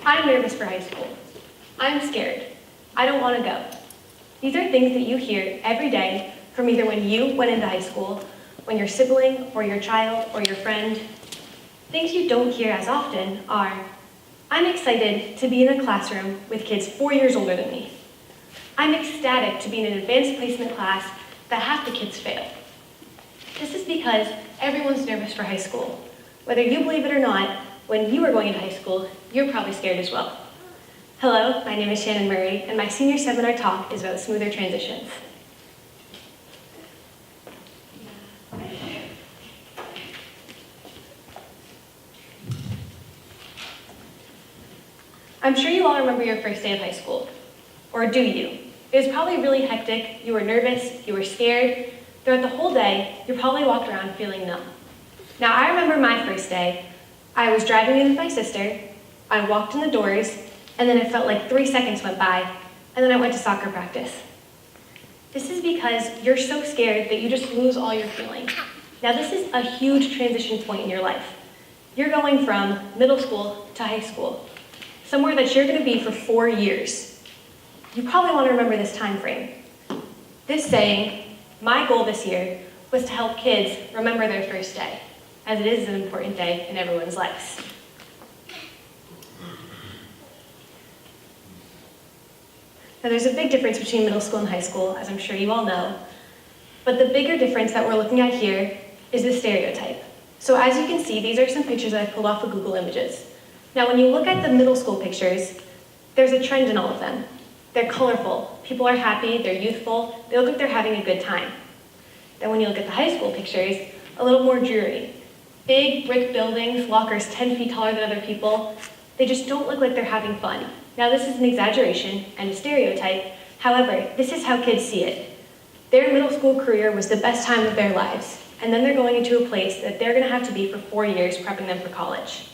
I'm nervous for high school. I'm scared. I don't want to go. These are things that you hear every day from either when you went into high school, when your sibling or your child or your friend. Things you don't hear as often are, I'm excited to be in a classroom with kids 4 years older than me. I'm ecstatic to be in an advanced placement class that half the kids fail. This is because everyone's nervous for high school. Whether you believe it or not, when you were going into high school, you're probably scared as well. Hello, my name is Shannon Murray, and my senior seminar talk is about smoother transitions. I'm sure you all remember your first day of high school. Or do you? It was probably really hectic, you were nervous, you were scared. Throughout the whole day, you probably walked around feeling numb. Now, I remember my first day. I was driving in with my sister, I walked in the doors, and then it felt like 3 seconds went by, and then I went to soccer practice. This is because you're so scared that you just lose all your feeling. Now, this is a huge transition point in your life. You're going from middle school to high school, somewhere that you're going to be for 4 years. You probably want to remember this time frame. This saying, my goal this year was to help kids remember their first day, as it is an important day in everyone's lives. Now, there's a big difference between middle school and high school, as I'm sure you all know. But the bigger difference that we're looking at here is the stereotype. So as you can see, these are some pictures that I pulled off of Google Images. Now, when you look at the middle school pictures, there's a trend in all of them. They're colorful. People are happy, they're youthful, they look like they're having a good time. Then when you look at the high school pictures, a little more dreary. Big brick buildings, lockers 10 feet taller than other people. They just don't look like they're having fun. Now, this is an exaggeration and a stereotype. However, this is how kids see it. Their middle school career was the best time of their lives, and then they're going into a place that they're going to have to be for 4 years, prepping them for college.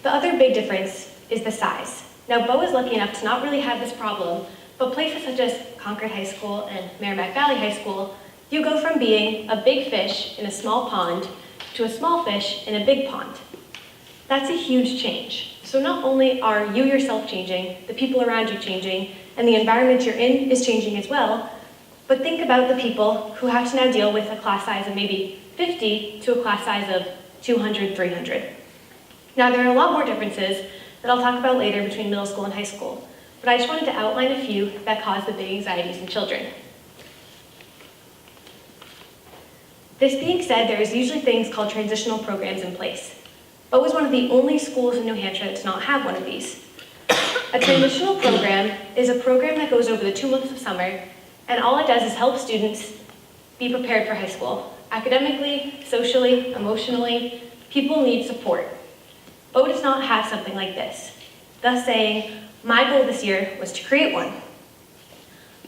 The other big difference is the size. Now, Bo is lucky enough to not really have this problem, but places such as Concord High School and Merrimack Valley High School, you go from being a big fish in a small pond to a small fish in a big pond. That's a huge change. So not only are you yourself changing, the people around you changing, and the environment you're in is changing as well, but think about the people who have to now deal with a class size of maybe 50 to a class size of 200, 300. Now, there are a lot more differences that I'll talk about later between middle school and high school, but I just wanted to outline a few that cause the big anxieties in children. This being said, there is usually things called transitional programs in place. Bo was one of the only schools in New Hampshire that does not have one of these. A transitional program is a program that goes over the 2 months of summer, and all it does is help students be prepared for high school. Academically, socially, emotionally, people need support. Bo does not have something like this, thus saying, my goal this year was to create one.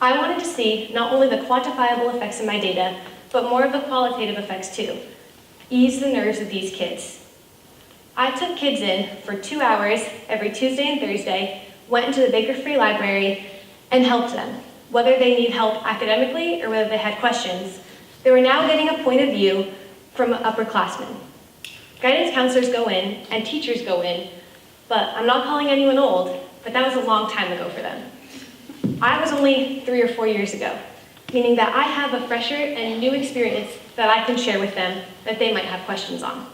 I wanted to see not only the quantifiable effects in my data, but more of the qualitative effects too. Ease the nerves of these kids. I took kids in for 2 hours every Tuesday and Thursday, went into the Baker Free Library, and helped them. Whether they need help academically or whether they had questions, they were now getting a point of view from upperclassmen. Guidance counselors go in and teachers go in, but I'm not calling anyone old, but that was a long time ago for them. I was only 3 or 4 years ago, meaning that I have a fresher and new experience that I can share with them that they might have questions on.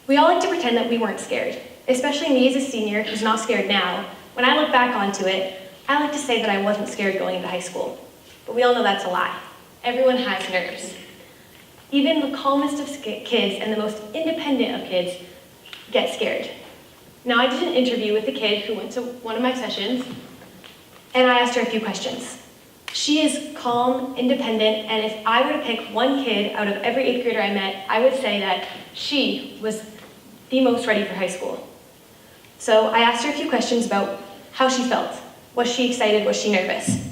We all like to pretend that we weren't scared, especially me as a senior who's not scared now. When I look back onto it, I like to say that I wasn't scared going into high school, but we all know that's a lie. Everyone has nerves. Even the calmest of kids and the most independent of kids get scared. Now, I did an interview with a kid who went to one of my sessions, and I asked her a few questions. She is calm, independent, and if I were to pick one kid out of every 8th grader I met, I would say that she was the most ready for high school. So I asked her a few questions about how she felt. Was she excited? Was she nervous?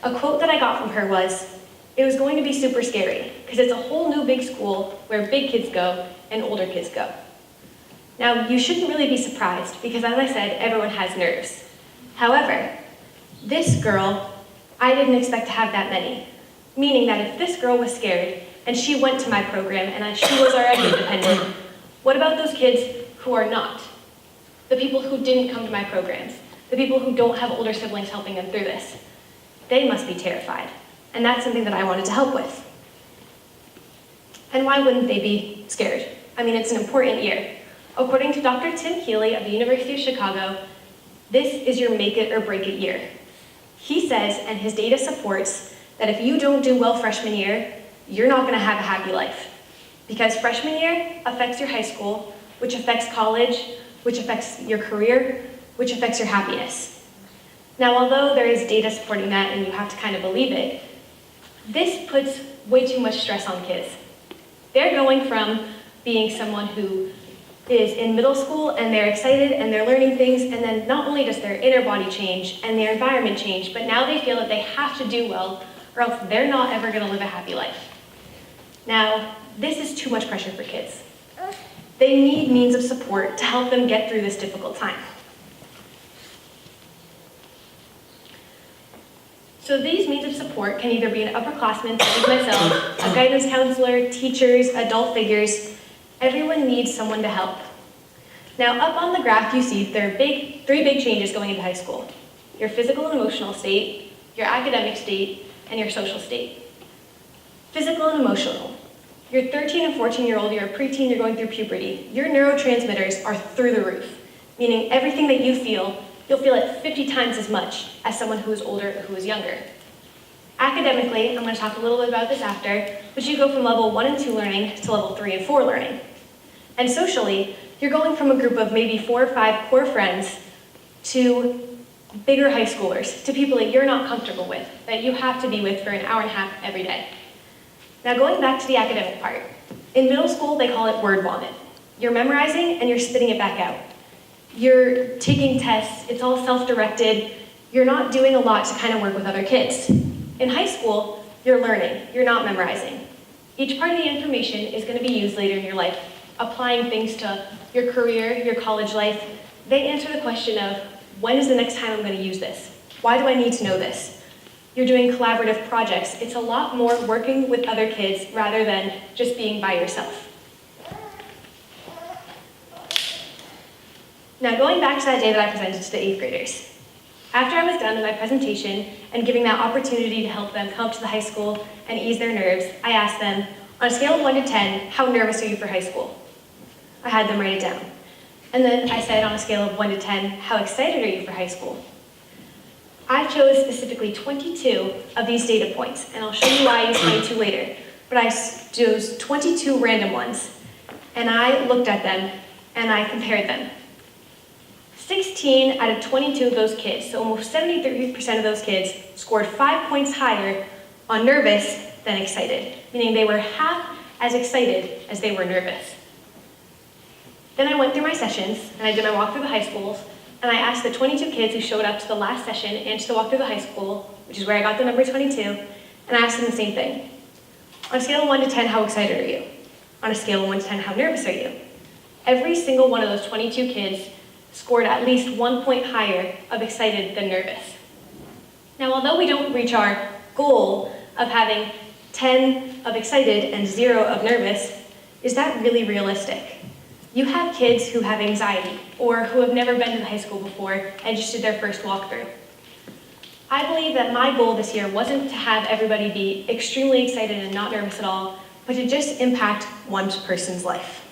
A quote that I got from her was, it was going to be super scary, because it's a whole new big school where big kids go and older kids go. Now, you shouldn't really be surprised, because as I said, everyone has nerves. However, this girl, I didn't expect to have that many, meaning that if this girl was scared, and she went to my program, and she was already independent. What about those kids who are not? The people who didn't come to my programs, the people who don't have older siblings helping them through this. They must be terrified, and that's something that I wanted to help with. And why wouldn't they be scared? I mean, it's an important year. According to Dr. Tim Healy of the University of Chicago, this is your make it or break it year. He says, and his data supports, that if you don't do well freshman year, you're not gonna have a happy life. Because freshman year affects your high school, which affects college, which affects your career, which affects your happiness. Now, although there is data supporting that and you have to kind of believe it, this puts way too much stress on kids. They're going from being someone who is in middle school and they're excited and they're learning things, and then not only does their inner body change and their environment change, but now they feel that they have to do well or else they're not ever gonna live a happy life. Now, this is too much pressure for kids. They need means of support to help them get through this difficult time. So these means of support can either be an upperclassman, such as myself, a guidance counselor, teachers, adult figures. Everyone needs someone to help. Now, up on the graph, you see there are three big changes going into high school: your physical and emotional state, your academic state, and your social state. Physical and emotional. You're 13 and 14-year-old, you're a preteen, you're going through puberty. Your neurotransmitters are through the roof, meaning everything that you feel, you'll feel it 50 times as much as someone who is older or who is younger. Academically, I'm going to talk a little bit about this after, but you go from level 1 and 2 learning to level 3 and 4 learning. And socially, you're going from a group of maybe 4 or 5 core friends to bigger high schoolers, to people that you're not comfortable with, that you have to be with for an hour and a half every day. Now, going back to the academic part, in middle school, they call it word vomit. You're memorizing and you're spitting it back out. You're taking tests, it's all self-directed. You're not doing a lot to kind of work with other kids. In high school, you're learning, you're not memorizing. Each part of the information is going to be used later in your life, applying things to your career, your college life. They answer the question of, when is the next time I'm going to use this? Why do I need to know this? You're doing collaborative projects. It's a lot more working with other kids rather than just being by yourself. Now, going back to that day that I presented to the 8th graders. After I was done with my presentation and giving that opportunity to help them come up to the high school and ease their nerves, I asked them, on a scale of 1 to 10, how nervous are you for high school? I had them write it down. And then I said, on a scale of 1 to 10, how excited are you for high school? I chose specifically 22 of these data points, and I'll show you why I use 22 later. But I chose 22 random ones, and I looked at them, and I compared them. 16 out of 22 of those kids, so almost 73% of those kids, scored 5 points higher on nervous than excited, meaning they were half as excited as they were nervous. Then I went through my sessions, and I did my walk through the high schools, and I asked the 22 kids who showed up to the last session and to the walk through the high school, which is where I got the number 22, and I asked them the same thing. On a scale of 1 to 10, how excited are you? On a scale of 1 to 10, how nervous are you? Every single one of those 22 kids scored at least 1 point higher of excited than nervous. Now, although we don't reach our goal of having 10 of excited and 0 of nervous, is that really realistic? You have kids who have anxiety or who have never been to the high school before and just did their first walkthrough. I believe that my goal this year wasn't to have everybody be extremely excited and not nervous at all, but to just impact one person's life.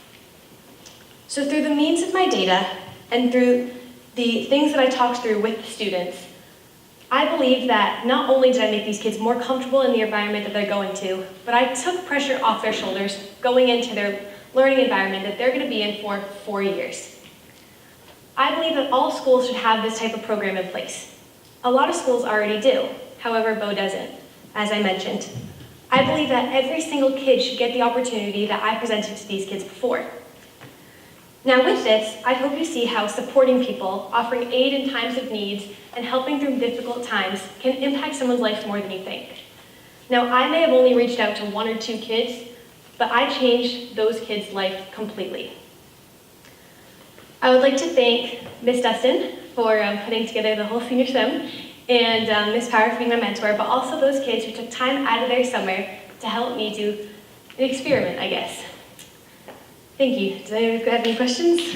So through the means of my data and through the things that I talked through with the students, I believe that not only did I make these kids more comfortable in the environment that they're going to, but I took pressure off their shoulders going into their learning environment that they're going to be in for 4 years. I believe that all schools should have this type of program in place. A lot of schools already do, however, Bo doesn't, as I mentioned. I believe that every single kid should get the opportunity that I presented to these kids before. Now with this, I hope you see how supporting people, offering aid in times of needs, and helping through difficult times can impact someone's life more than you think. Now, I may have only reached out to 1 or 2 kids, but I changed those kids' life completely. I would like to thank Ms. Dustin for putting together the whole senior sim, and Ms. Power for being my mentor, but also those kids who took time out of their summer to help me do an experiment, I guess. Thank you. Does anyone have any questions?